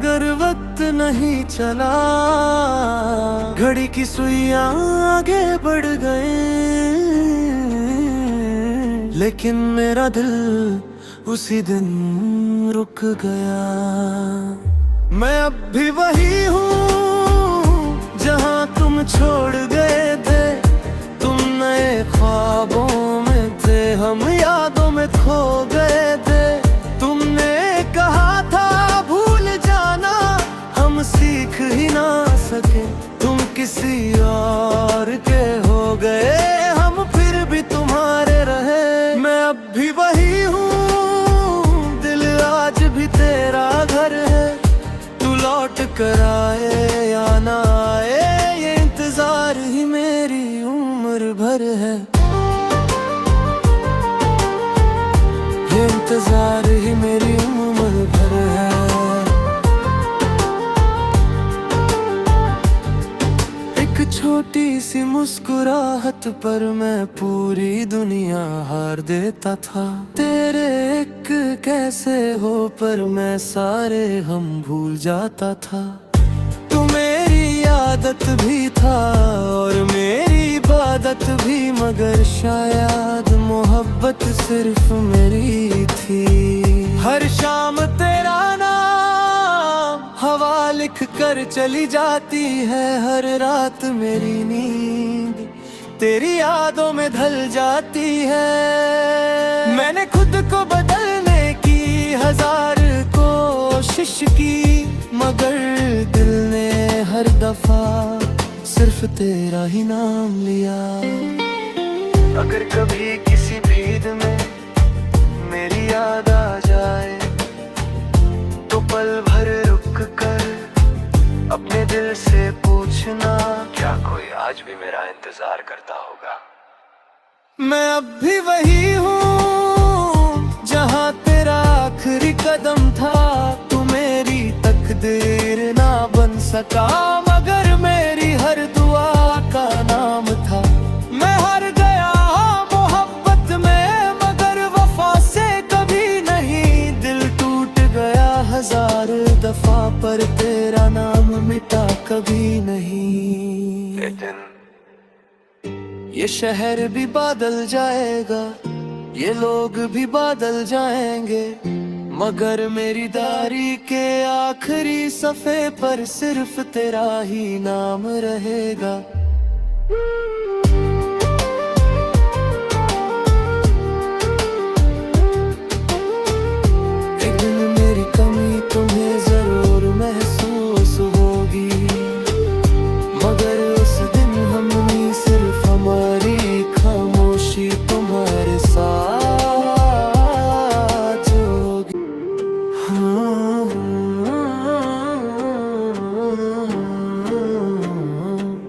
मगर वक्त नहीं चला, घड़ी की सुइयां आगे बढ़ गए, लेकिन मेरा दिल उसी दिन रुक गया। मैं अब भी वही हूँ जहाँ तुम छोड़ गए थे। तुम नए ख्वाबों में थे, हम यादों में खो गए थे। तुमने कहा था भूल जाना, हम सीख ही ना सके। तुम किसी और के हो गए, हम फिर भी तुम्हारे रहे। मैं अब भी वही हूँ, दिल आज भी तेरा घर है। तू लौट कर आए या ना आए, ये इंतजार ही मेरी उम्र भर है। ये इंतजार ही मेरी उम्र भर है। एक छोटी सी मुस्कुराहट पर मैं पूरी दुनिया हार देता था। तेरे एक कैसे हो पर मैं सारे हम भूल जाता था। तू मेरी आदत भी था और मेरी इबादत भी, मगर शायद मोहब्बत सिर्फ मेरी थी। हर शाम तेरा नाम हवा लिख कर चली जाती है। हर रात मेरी नींद तेरी यादों में ढल जाती है। मैंने खुद को बदलने की 1000 कोशिश की, मगर दिल ने हर दफा सिर्फ तेरा ही नाम लिया। अगर कभी किसी भीड़ में मेरी याद आ जाए, तो पल भर रुक कर अपने दिल से पूछना, क्या कोई आज भी मेरा इंतजार करता होगा। मैं अब भी वही हूँ जहाँ तेरा आखिरी कदम था। तू मेरी तकदीर ना बन सका, मगर मेरी हर दुआ का नाम था। मैं हार गया मोहब्बत में, मगर वफा से कभी नहीं। दिल टूट गया 1000 दफा, पर तेरा नाम मिटा कभी नहीं। लेकिन ये शहर भी बादल जाएगा, ये लोग भी बादल जाएंगे, मगर मेरी डायरी के आखिरी सफ़े पर सिर्फ तेरा ही नाम रहेगा। एक दिन मेरी कमी तुम्हें जरूर महसूस होगी, मगर उस दिन हमनी सिर्फ हमारी खामोशी तुम्हारे साथ होगी।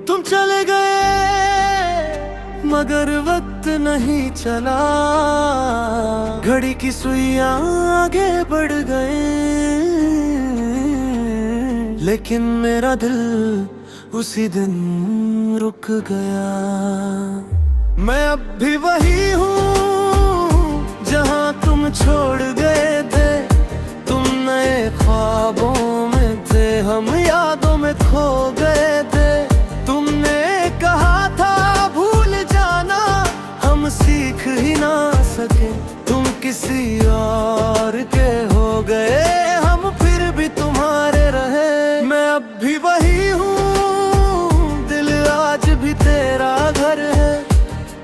तुम चले गए मगर वक्त नहीं चला, घड़ी की सुइयां आगे बढ़ गए, लेकिन मेरा दिल उसी दिन रुक गया। मैं अब भी वही हूँ जहाँ तुम छोड़ गए थे। तुम नए ख्वाबों में थे, हम यादों में खो गए थे। तुमने कहा था भूल जाना, हम सीख ही ना सके। तुम किसी और के हो गए, हम फिर भी तुम्हारे रहे। मैं अब भी वही हूँ, दिल आज भी तेरा घर है।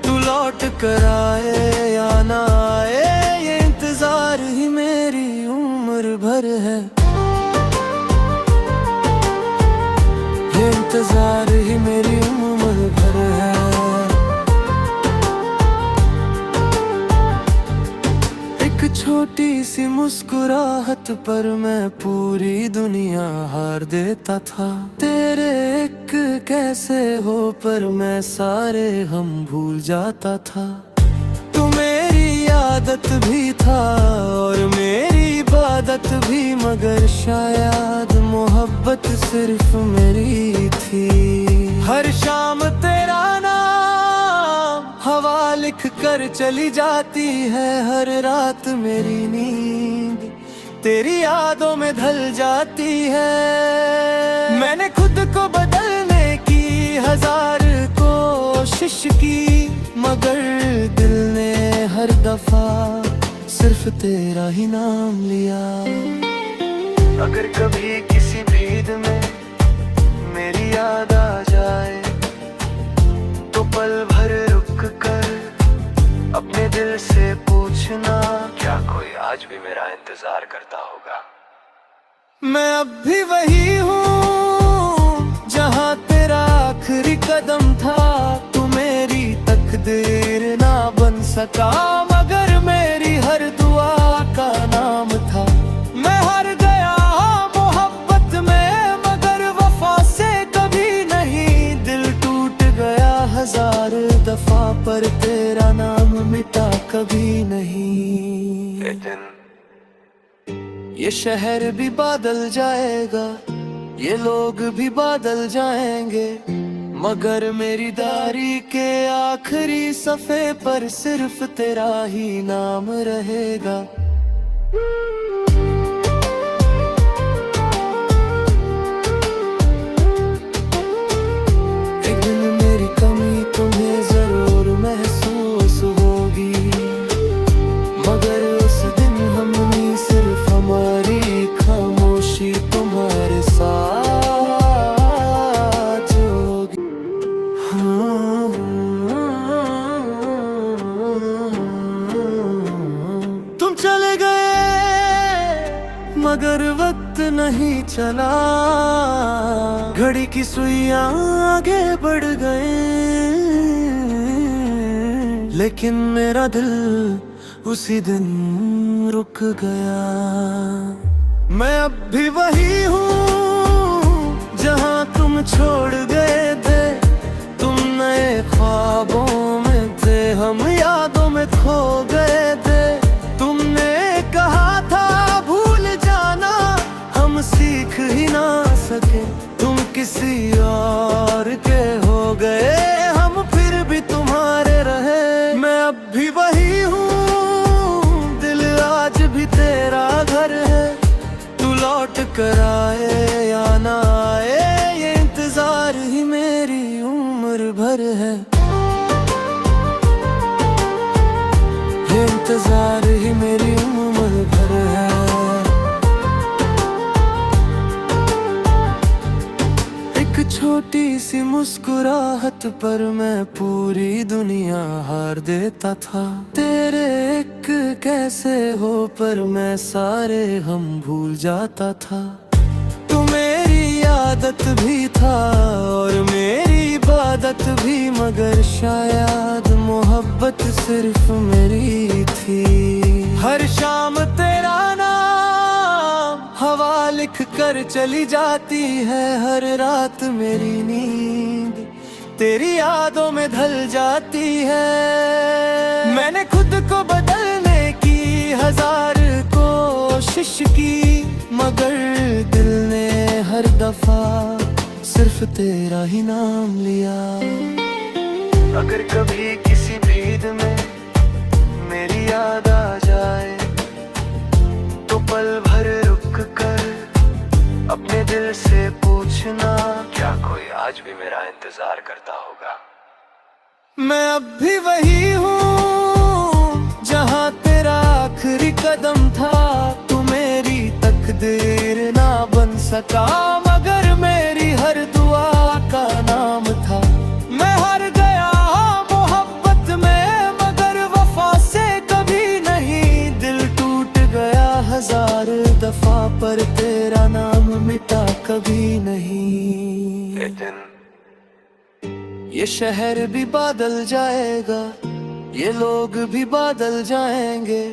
तू लौट कर आए या ना आए, ये इंतजार ही मेरी उम्र भर है। ये इंतजार ही मेरी उम्र भर है। एक छोटी सी मुस्कुराहट पर मैं पूरी दुनिया हार देता था। तेरे एक कैसे हो पर मैं सारे हम भूल जाता था। तू मेरी आदत भी था और मेरी इबादत भी, मगर शायद मोहब्बत सिर्फ मेरी थी। हर शाम तेरा नाम हवा लिख कर चली जाती है। हर रात मेरी नींद तेरी यादों में ढल जाती है। मैंने खुद को बदलने की 1000 कोशिश की, मगर दिल ने हर दफा सिर्फ तेरा ही नाम लिया। अगर कभी किसी भीड़ में मेरी याद आ जाए, तो पल भर रुक कर अपने दिल से पूछना, क्या कोई आज भी मेरा इंतजार करता होगा। मैं अब भी वही हूँ जहाँ तेरा आखिरी कदम था। तू मेरी तकदीर ना बन सका, मगर मेरी हर दुआ का नाम था। मैं हार गया मोहब्बत में, मगर वफा से कभी नहीं। दिल टूट गया 1000 दफा, पर तेरा नाम मिटा कभी नहीं। ये शहर भी बादल जाएगा, ये लोग भी बादल जाएंगे, मगर मेरी डायरी के आखिरी सफ़े पर सिर्फ तेरा ही नाम रहेगा। एक दिन मेरी कमी तुम्हें जरूर महसूस होगी, मगर उस दिन हमनी सिर्फ हमारी खामोशी तुम्हारे साथ होगी। तुम चले गए मगर वक्त नहीं चला, घड़ी की सुइयां आगे बढ़ गए, लेकिन मेरा दिल उसी दिन रुक गया। मैं अब भी वही हूँ जहाँ तुम छोड़ गए थे। तुम नए ख्वाबों में थे, हम यादों में खो गए थे। तुमने कहा था भूल जाना, हम सीख ही ना सके। तुम किसी और के हो गए, हम फिर भी तुम्हारे रहे। मैं अब भी वही हूँ, दिल आज भी तेरा घर है। तू लौट कर आए या ना आए, ये इंतजार ही मेरी उम्र भर है। ये इंतजार ही मेरी उम्र भर है। एक छोटी सी मुस्कुराहट पर मैं पूरी दुनिया हार देता था। तेरे एक कैसे हो पर मैं सारे हम भूल जाता था। तू मेरी आदत भी था और मेरी इबादत भी, मगर शायद मोहब्बत सिर्फ मेरी थी। हर शाम तेरा नाम हवा लिख कर चली जाती है, हर रात मेरी नींद तेरी यादों में ढल जाती है। मैंने खुद को बदलने की 1000 कोशिश की, मगर दिल ने हर दफा सिर्फ तेरा ही नाम लिया। अगर कभी किसी भीड़ में मेरी याद आ जाए, तो पल भर रुक कर अपने दिल से पूछना, क्या कोई आज भी मेरा इंतजार करता होगा। मैं अब भी वही हूँ जहाँ तेरा आखिरी कदम था। तू मेरी तकदीर ना बन सका, मगर मेरी हर दुआ का नाम था। मैं हार गया मोहब्बत में, मगर वफा से कभी नहीं। दिल टूट गया 1000 दफा, पर तेरा नाम मिटा कभी नहीं। ये शहर भी बादल जाएगा, ये लोग भी बादल जाएंगे,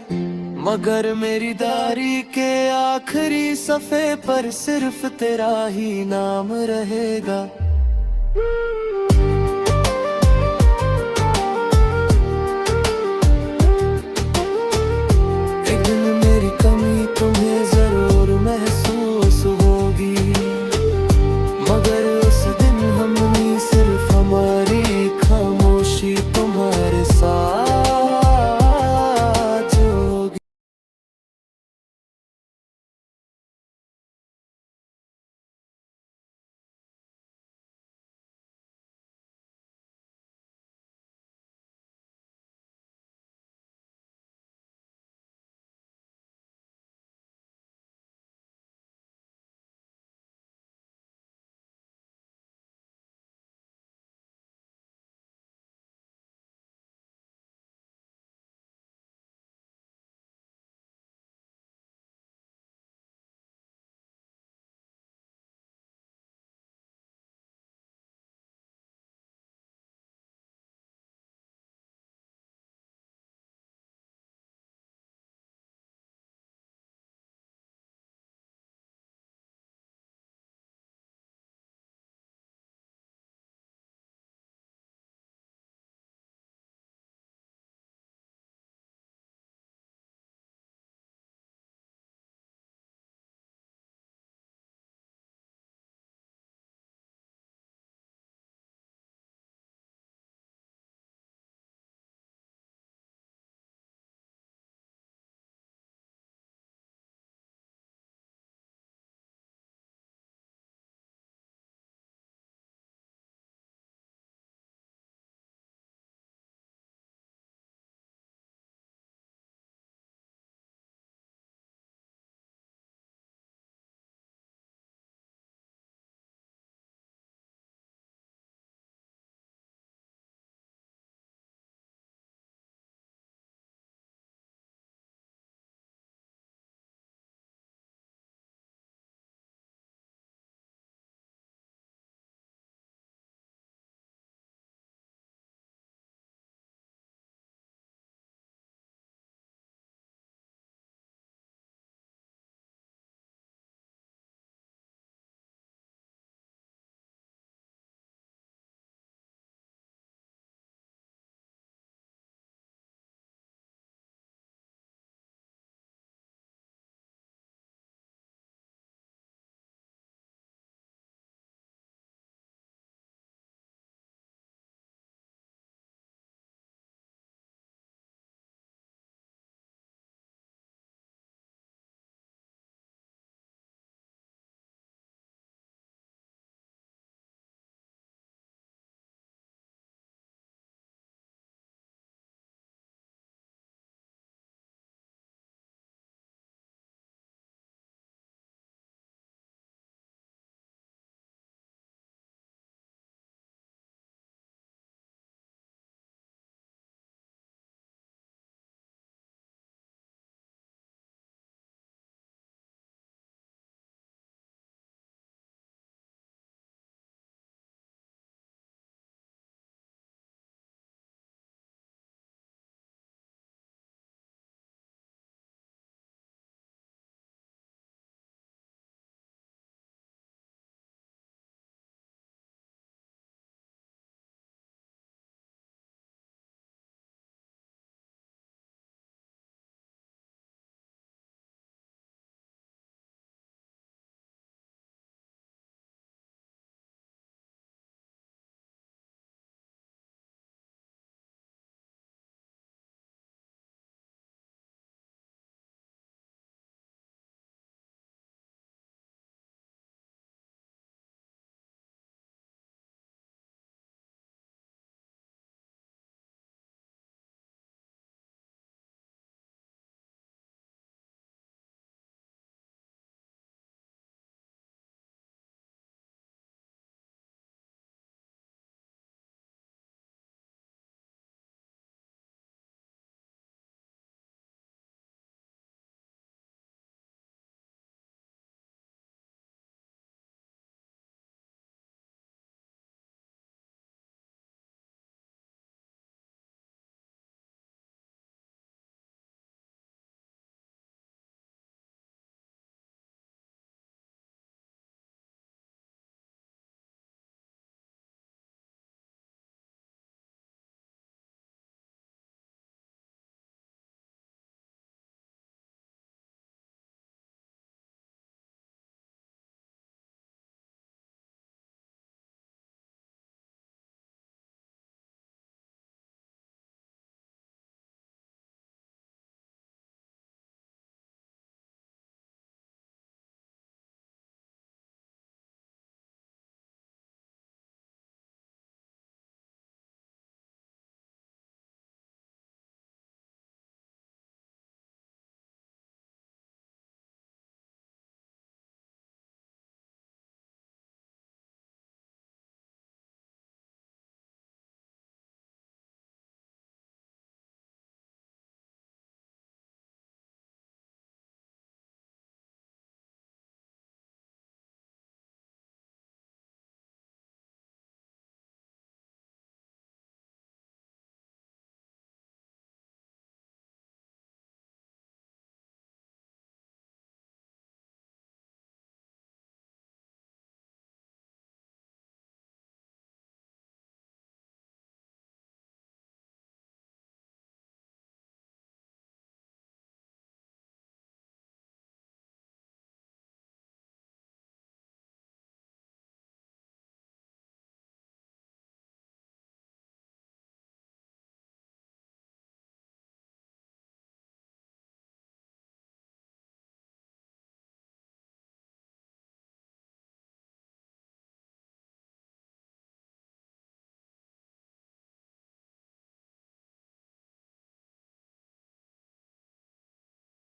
मगर मेरी डायरी के आखिरी सफ़े पर सिर्फ तेरा ही नाम रहेगा।